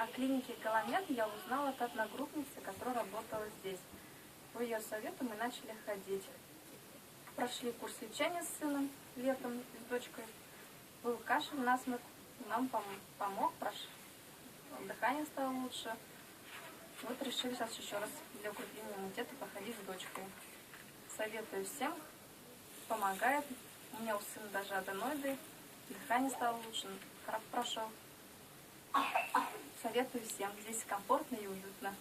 О клинике Галамед я узнала от одногруппницы, которая работала здесь. По ее совету мы начали ходить. Прошли курс лечения с сыном летом, с дочкой. Был кашель, насморк, нам помог, дыхание стало лучше. Вот решили сейчас еще раз для укрепления иммунитета походить с дочкой. Советую всем, помогает. У меня у сына даже аденоиды, дыхание стало лучше, прошел. Советую всем, здесь комфортно и уютно.